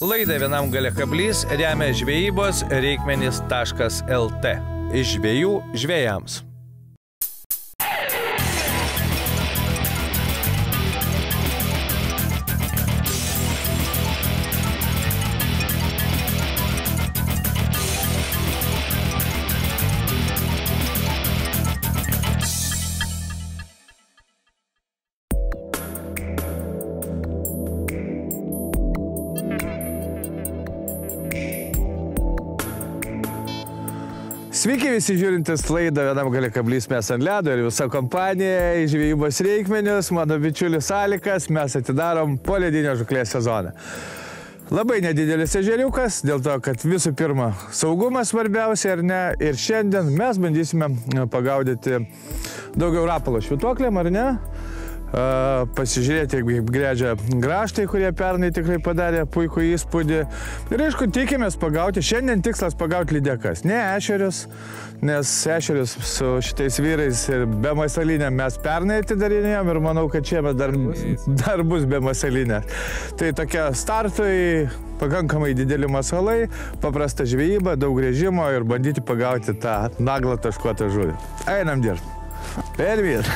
Laidą Vienam gale kablys remia žvejybos reikmenys.lt. Iš žvejų žvejams. Sveiki visi žiūrintis laidą Vienam gale kablys, mes ant ledo ir visa kompanija į žvejybos reikmenius, mano bičiulis Alikas, mes atidarom poledinio žuklės sezoną. Labai nedidelis ežeriukas, dėl to, kad visų pirma saugumas svarbiausia ar ne, ir šiandien mes bandysime pagaudyti daugiau rapalo švytuoklėm, ar ne? Pasižiūrėti, kaip grėdžia grąžtai, kurie pernai tikrai padarė puikų įspūdį. Ir aišku, tikimės pagauti, šiandien tikslas pagauti lydekas, ne ešerius, nes ešerius su šitais vyrais ir be masalinė mes pernai atidarinėjom ir manau, kad šiemet dar bus be masalinė. Tai tokia startui pakankamai dideli masalai, paprasta žvejyba, daug grėžimo ir bandyti pagauti tą naglą taškuotą žuvį. Einam dirbti. Pervyr.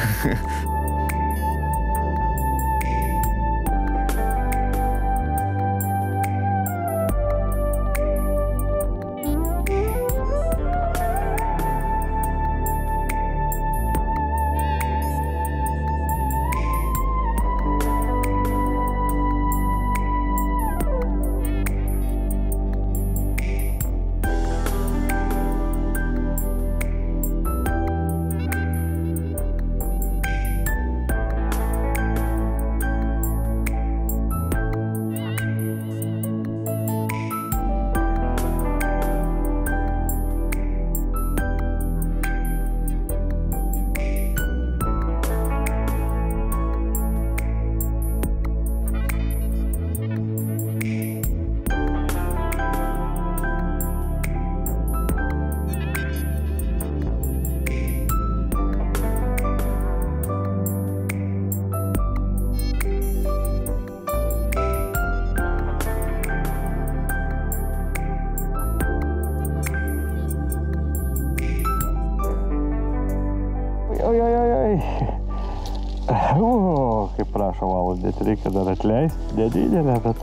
O, kaip prašo valos, bet reikia dar atleisti, nedidelę, bet...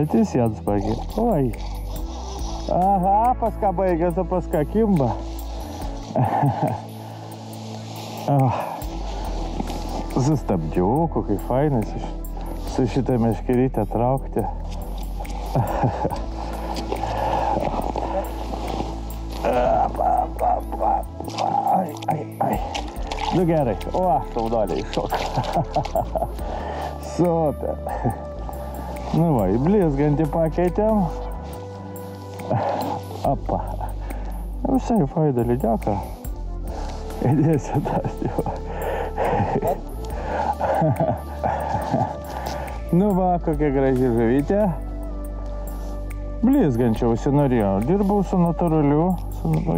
Atsisėdus pagi. Oi. Aha, paska baigęs, o paska kimba. Sustabdžiau, kokai fainas su šitą meškerytę traukti. Nu gerai, o, šaudoliai iššoka. Super. Nu va, į blizgantį pakeitėm. Apa. Visai faida lydeka. Įdėsiu tas jau. Nu va, kokia graži žuvytė. Blizgančiausi norėjau. Dirbau su natūraliu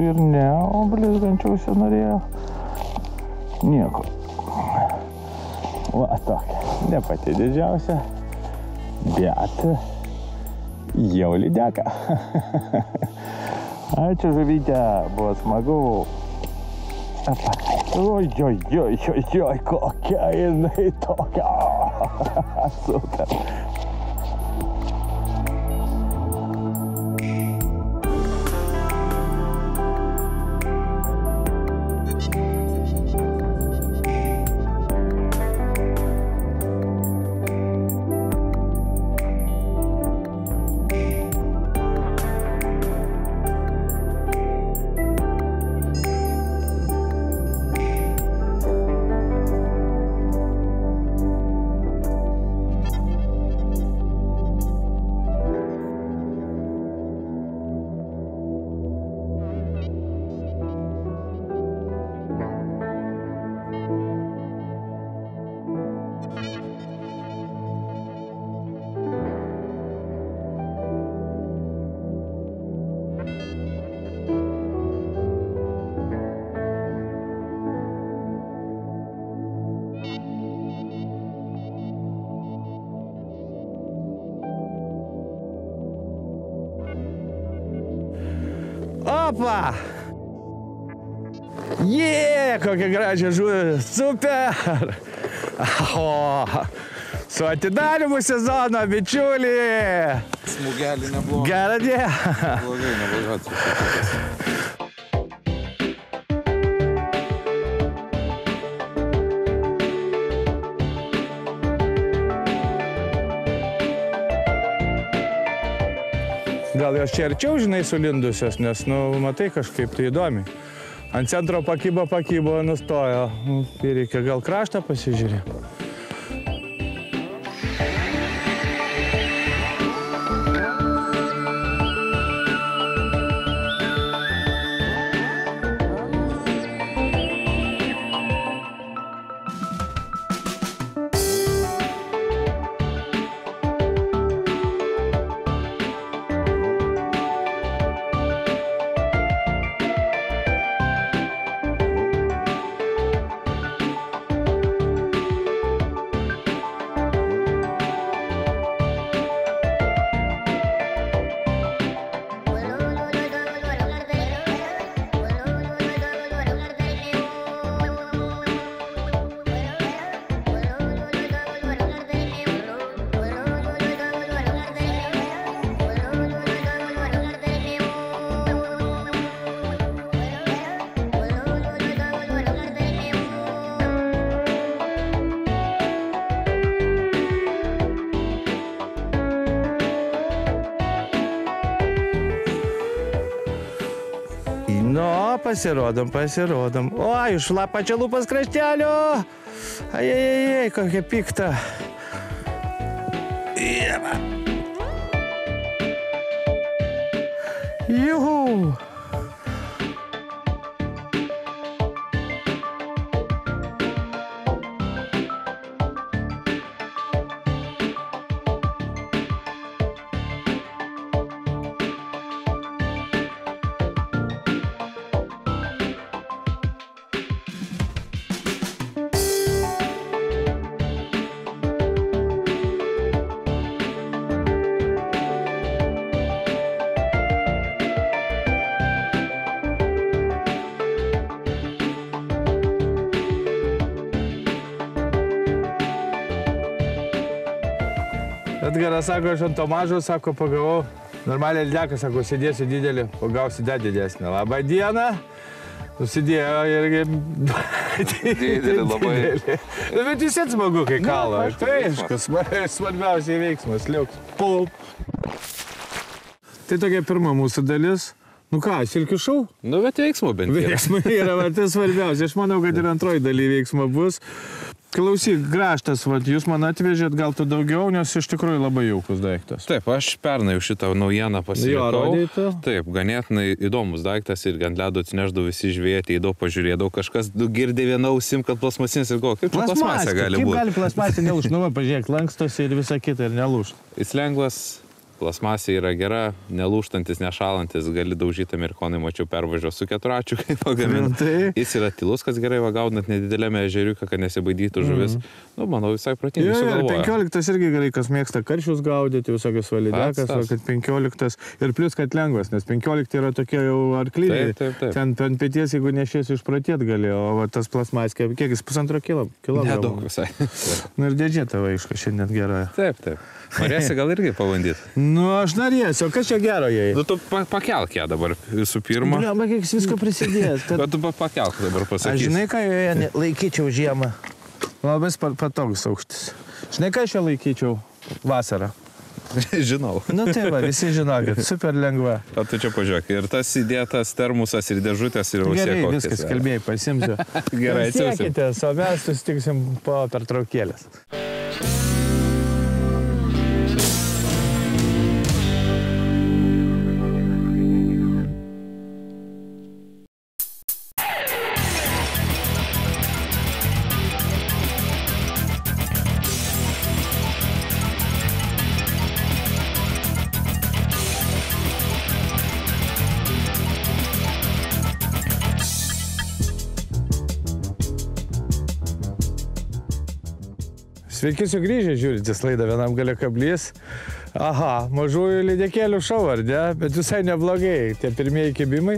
ir ne, o blizgančiausi norėjau. Nieko. Va, tokia. Ne pati didžiausia, bet jau lydeka. Ačiū žuvytė, buvo smagu. Oi, kokia jinai tokia. Super. Opa! Kokia gražia žuvė. Super! O, su atidarimu sezono, bičiulį! Smūgelį neblogai. Gerą dieną. Blogai, neblogai. Gal jos čia arčiau, žinai, sulindusios, nes, matai, kažkaip tai įdomi. Ant centro pakybo, nustojo. Ir reikia gal kraštą pasižiūrėti. Pasirodom. O, iš pačio lūpas kraštelio. Ai, kokia pikta. Juhu. Edgaras sako, aš ant to mažo, sako, pagavau. Normaliai lydeka, sako, sėdėsiu didelį, pagausi dar didesnį. Labą dieną. Nusidėjo irgi didelį labai. Bet vis smagu, kai kala. Tai aiškas, svarbiausiai veiksmas, liuks. Pulp. Tai tokia pirma mūsų dalis. Nu ką, silkių šau? Nu, bet veiksmo bent yra. Veiksmo yra, tai svarbiausia. Aš manau, kad ir antroji daly veiksmo bus. Klausyk, graštas, jūs man atvežėt gal tu daugiau, nes iš tikrųjų labai jaukus daiktas. Taip, aš pernai už šitą naujieną pasilikau. Taip, ganėtinai įdomus daiktas ir ant ledo atsineždavo visi žvėjai, ateidavo, pažiūrėdavo, kažkas girdė vieną ausim, kad plasmasinis ir galvo, kaip čia plasmasė gali būti. Kaip gali plasmasė nelūžti? Nu, pažiūrėk, lankstosi ir visa kita ir nelūžti. Jis lengvas. Plasmasė yra gera, nelūžtantis, nešalantis, gali daužyti amerikonai, mačiau, pervažiuo su keturačiu, kaip pagamint. Jis yra tylus, kas gerai gaudant nedidelėme ežeriuką, kad nesibaidytų žuvis. Nu, manau, visai protingai sugalvoja. 15 irgi gerai, kas mėgsta karšius gaudyti, visokios validekas, o kad 15 ir plus, kad lengvas, nes 15 yra tokie jau arkliniai. Ten ant pėties, jeigu nešiesi išpratėt gali, o tas plasmasė, kiek jis 1,5 kilogramų. Nedaug visai. Nu ir dėdžėta vaiška šiandien gerai. Taip. Norėsi gal irgi pabandyti? Nu, aš norėsiu, o kas čia gero jai? Nu, tu pakelk ją dabar visų pirma. Bliu, kiek jis visko prisidės. Bet tu pakelk dabar pasakysi. Aš žinai, ką joje laikyčiau žiemą? Labai patogus aukštis. Žinai, ką aš ją laikyčiau vasarą? Žinau. Nu tai va, visi žinokit, super lengva. O tu čia pažiūrėk, ir tas įdėtas termusas ir dėžutės ir Gerai, viskas, kalbėjai, pasimsiu. Gerai, atsiųsim. Siekitės, o mes susitiksim po pertraukėlės. Sveiki sugrįžę, žiūrintys laidą Vienam gale kablys. Aha, mažųjų lydekėlių šou, ar ne? Bet visai neblogai, tie pirmieji kibimai.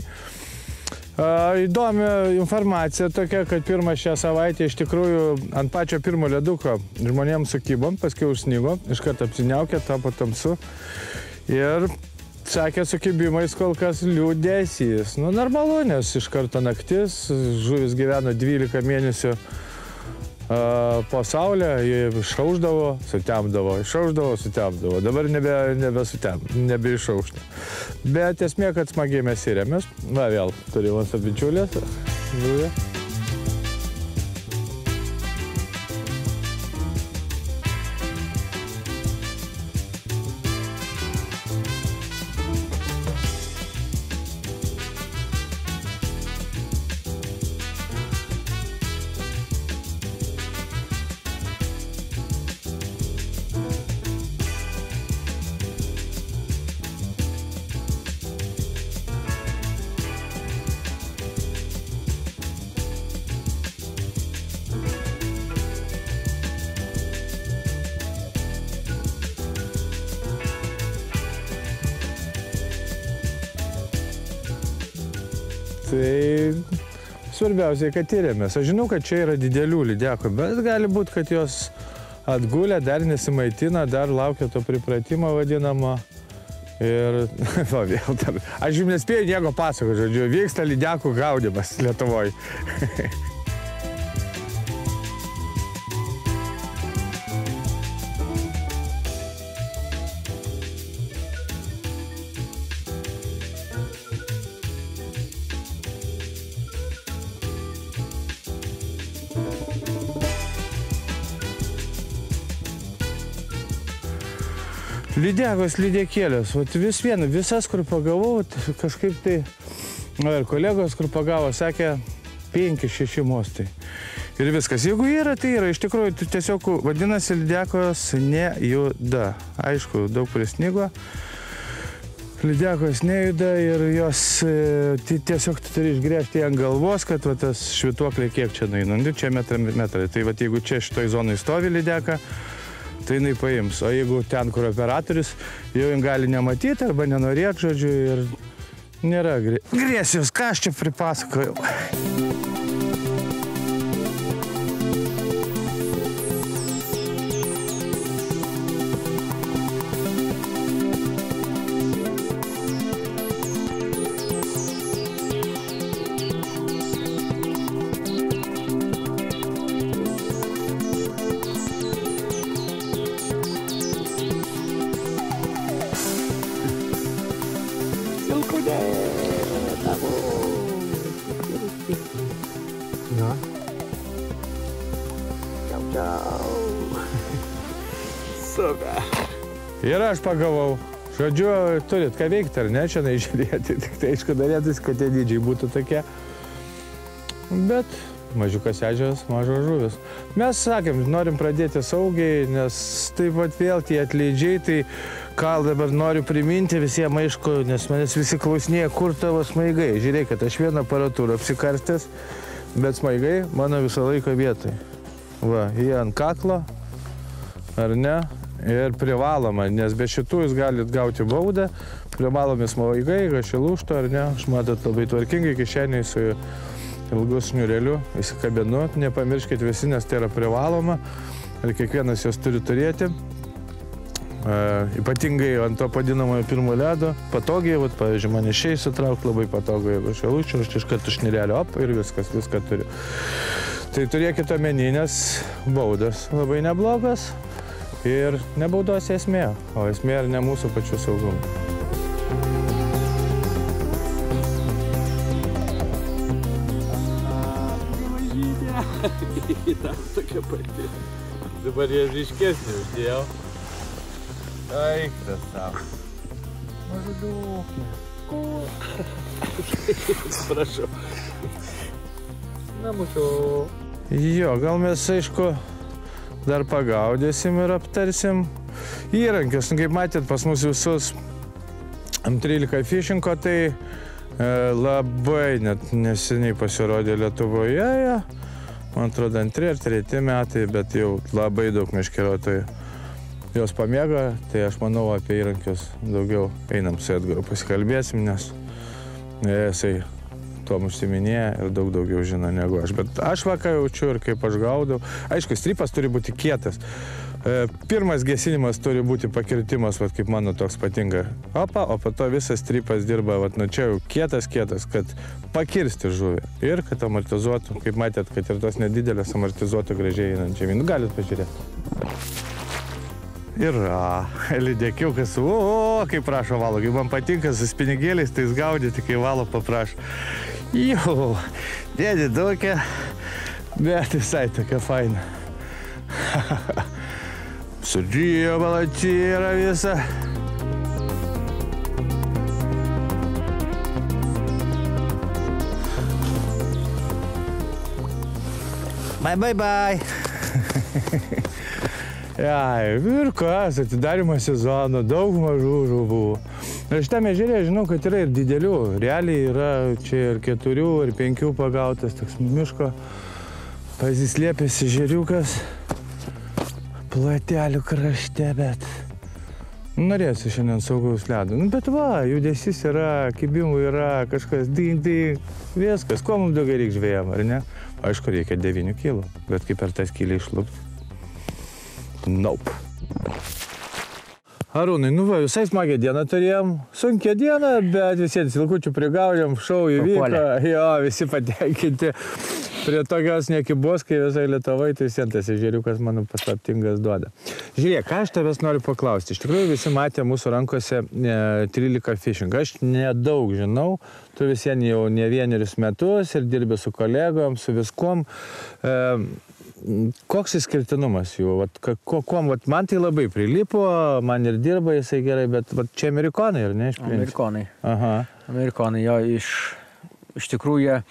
Įdomi informacija tokia, kad pirmą šią savaitę iš tikrųjų ant pačio pirmo leduko žmonėms sukibom, paskui užsnigo, iškart apsiniaukė, tapo tamsu. Ir sakė, su kibimais kol kas liūdesys. Nu, normalu, nes iš karto naktis, žuvis gyveno 12 mėnesių po saulę, jie išaušdavo, sutemdavo, išaušdavo, sutemdavo. Dabar nebeišaušta. Bet esmė, kad smagiai mes įrėmės. Va, vėl turiu mūsų bičiulės. Žuvė. Tai svarbiausiai, kad tyrėmės. Aš žinau, kad čia yra didelių lydekų, bet gali būti, kad jos atgulė, dar nesimaitina, dar laukia to pripratimo vadinamo. Ir va, vėl dar. Aš jums nespėjau nieko pasakoti, žodžiu, vyksta lydekų gaudymas Lietuvoje. Lydekos, lydekėlės, visas, kur pagavau, kažkaip tai, ir kolegos, kur pagavo, sakė, 5-6 mostai. Ir viskas. Jeigu yra, tai yra. Iš tikrųjų, tiesiog vadinasi, lydekos nejuda. Aišku, daug prisnigo. Lydekos nejuda ir jos tiesiog turi išgręžti ant galvos, kad va, tas švituoklė kiek čia nueina. Čia metrai. Tai va, jeigu čia šitoj zonai stovi lydeka, tai jinai paims. O jeigu ten, kur operatorius, jau jin gali nematyti arba nenorėti, žodžiu, ir nėra agresijos. Ką aš čia pripasakojau? Ir aš pagavau. Žodžiu, turit ką veikti, ar ne, čia nežiūrėti. Tik tai, aišku, darėtis, kad tie dydžiai būtų tokie. Bet mažiukas ežeras, mažos žuvis. Mes sakėm, norim pradėti saugiai, nes taip pat vėl tie atleidžiai, tai ką dabar noriu priminti visiems, aišku, nes manęs visi klausinėja, kur tavo smaigai. Žiūrėk, kad aš vieną aparatūrą apsikarstęs, bet smaigai mano visą laiką vietoj. Va, jie ant kaklo, ar ne? Ir privaloma, nes be šitų jūs galite gauti baudą, privalomi smaigai, kažkai lūžto, ar ne, aš matot labai tvarkingai kišeniai su ilgu šniureliu įsikabinu, nepamirškit visi, nes tai yra privaloma ir kiekvienas jos turi turėti. Ypatingai ant to padinamojo pirmo ledo, patogiai, vat, pavyzdžiui, man išėjai sutraukti labai patogiai, jeigu aš lūčiu, aš iš karto šnirelio, op, ir viską turiu. Tai turėkite omeny, nes baudas labai neblogas. Ir nebaudos esmė, o esmė ir ne mūsų pačių saugumą. Dar tokia pati. Dabar jie ryškesnį uždėjau. Aiktas savo. Mažuliukė. Prašau. Namučiu. Jo, gal mes, aišku, dar pagaudysim ir aptarsim įrankius. Kaip matėt, pas mus visus M13 Fishingo, tai labai net neseniai pasirodė Lietuvoje. man atrodo, 2 ar 3 metai, bet jau labai daug meškeriotojų jos pamėgo, tai aš manau apie įrankius daugiau einam su Edgaru pasikalbėsim, nes jisai tuom užsiminėja ir daug daugiau žino negu aš. Bet aš vakar jaučiu ir kaip aš gaudau. Aišku, strypas turi būti kietas. Pirmas gesinimas turi būti pakirtimas, vat, kaip mano toks patinka. Opa, o po to visas strypas dirba, vat, nu čia jau kietas, kad pakirsti žuvį ir kad amortizuotų, kaip matėt, kad ir tos nedidelės amortizuotų gražiai einant žemyn. Nu, galit pažiūrėti. Ir lydėkiukas, kaip prašo valo, kaip man patinka su spinigėliais, tai jis gaudyti, kai valo paprašo. Jau, dėdė tokia, bet visai tokia faina. Sudžijo balačyra visa. Bye. Ir kas, atidarimo sezono, daug mažų žuvų. Ir šitame ežere žinau, kad yra ir didelių. Realiai yra čia ir 4, ir 5 pagautas, toks miško pasislėpęs ežeriukas. Platelių krašte, bet norėsiu šiandien saugaus ledo. Nu, bet va, judesys yra, kibimų yra, kažkas ding, viskas. Ko mums daugiau reikia žvejam, ar ne? Aišku, reikia 9 kilų, bet kaip per tą skylę išlupti. Nope. Arūnai, nu va, visai smagią dieną turėjom. Sunkią dieną, bet visiems vilkučių prigaudėm, šou įvyko. Jo, visi patenkinti. Prie tokios nekibos, kai visai Lietuvai, tai visiems tas ežeriukas mano paslaptingas duoda. Žiūrėk, ką aš tavęs noriu paklausti. Iš tikrųjų visi matė mūsų rankose 13 fishing. Aš nedaug žinau, tu visiems jau ne 1 metus ir dirbi su kolegom, su viskom. Koks išskirtinumas jų? Man tai labai prilipo, man ir dirba jisai gerai, bet čia amerikonai, ar ne? Amerikonai. Aha. Amerikonai, jo, iš tikrųjų,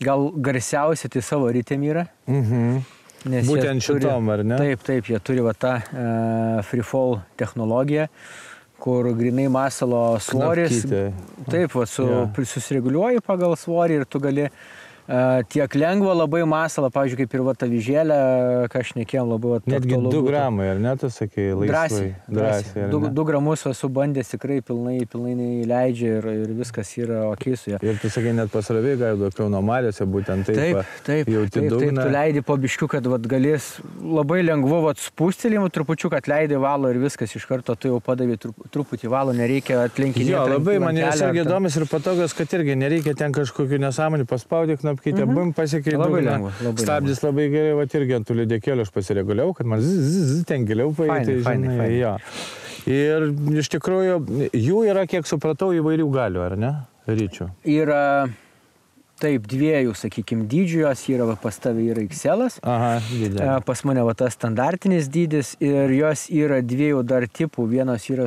gal garsiausia tai savo ritėm yra. Būtent šitom, ar ne? Taip, jie turi va tą free fall technologiją, kur grinai masalo svoris. Taip, va, susireguliuoji pagal svorį ir tu gali tiek lengvo labai masalą, pavyzdžiui, kaip ir va ta vyžėlė, ką aš nekėjom labai aktualu. Netgi 2 gramai, ar ne, tu sakei, laisvai? Drąsiai. 2 gramus esu bandęs tikrai pilnai leidžia ir viskas yra okei su ja. Ir tu sakai, net pasrovė gaido Kauno mariose, būtent taip, jauti dugną. Tu leidi po biškių, kad galės labai lengvu spūstelėjimu, trupučiu, kad leidi valo ir viskas iš karto, tu jau padavai truputį valo, nereikia atlenkinėti. Jo, labai man jis irgi įdomus ir patogas, kad irgi nereikia ten kažkokių nesąmonių paspaudyk, kai bum pasiekė dugną, stabdis labai gerai, va irgi ant tų lydėkėlių aš pasireguliau, kad man ten giliau paėti, žinai, jo. Ir iš tikrųjų, jų yra, kiek supratau, įvairių galių, ar ne, ryčių? Yra, taip, 2, sakykime, dydžių, jos yra, pas tavai yra XL-as, pas mane va tas standartinis dydis ir jos yra 2 dar tipų, vienos yra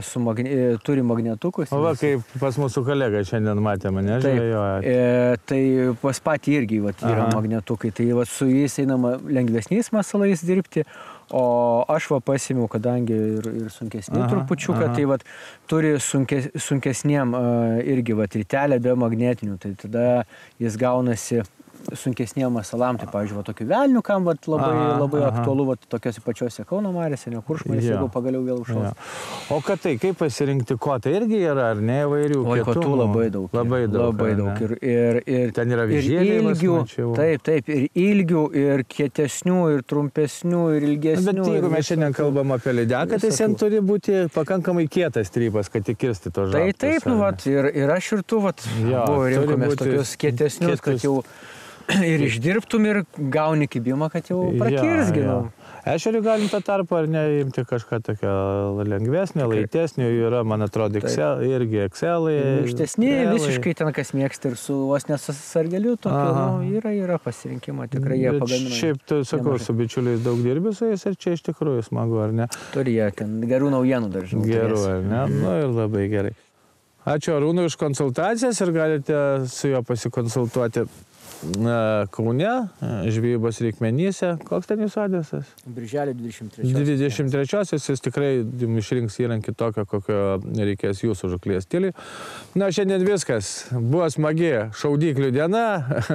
turi magnetukus. O va, kaip pas mūsų kolegą šiandien matėme, nežinai, tai pas patį irgi yra magnetukai, tai va, su jais einama lengvesniais masalais dirbti, o aš va pasimiau, kadangi ir sunkesnį trupučiuką, tai va turi sunkesniem irgi va ritelę be magnetinių, tai tada jis gaunasi sunkesniem masalam, tai pavyzdžiui, va tokių velnių, kam va labai aktualu, va tokiose pačiose Kauno mariose, ne Kuršmarėse, jeigu pagaliau vėl užšals. O kad tai, kaip pasirinkti kotą, irgi yra, ar ne, įvairių kietumų? Kotų labai daug. Labai daug. Ir ten yra vyžėlės, mačiau. Taip, ir ilgių, ir kietesnių, ir trumpesnių, ir ilgesnių. Bet jeigu mes šiandien kalbam apie lydeką, tai sen turi būti pakankamai kietas strypas, kad įkirsti to žabtus. Taip, nu, ir aš ir tu, rinkomės tokius kietesnius, kad jau ir išdirbtum ir gauni kibimą, kad jau prakirsginam. Ešerių galim tą tarpą ar ne imti kažką tokio lengvesnio, laitesnio, yra, man atrodo, irgi Excel'ai. Ištesni, visiškai ten kas mėgsta ir su vos nesargeliu, yra pasirinkimo, tikrai jie pagamina. Šiaip, tu sakau, su bičiuliais daug dirbi su jais ir čia iš tikrųjų smagu, ar ne? Turi jie ten gerų naujienų dar žinau. Gerų, ar ne? Nu ir labai gerai. Ačiū Arūnui už konsultacijas ir galite su juo pasikonsultuoti Kaune, žvejybos reikmenyse. Koks ten jūsų adresas? Birželio 23. 23-osios jis tikrai išrinks įrankį tokio, kokio reikės jūsų žuklės stiliui. Na, šiandien viskas. Buvo smagi šaudyklių diena.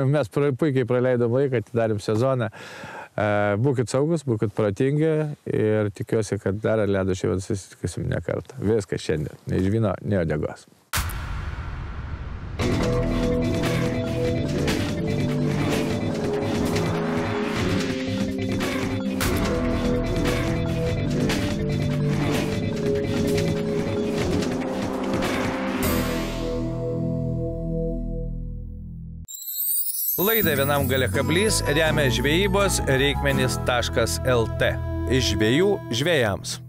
Mes puikiai praleidom laiką, atidarėm sezoną. Būkit saugus, būkit protingi ir tikiuosi, kad dar ledo šį susitikysim ne kartą. Viskas šiandien. Nei žvyno, nei uodegos. Laidą Vienam gale kablys remia žvejybos reikmenys.lt. Iš žvejų žvejams.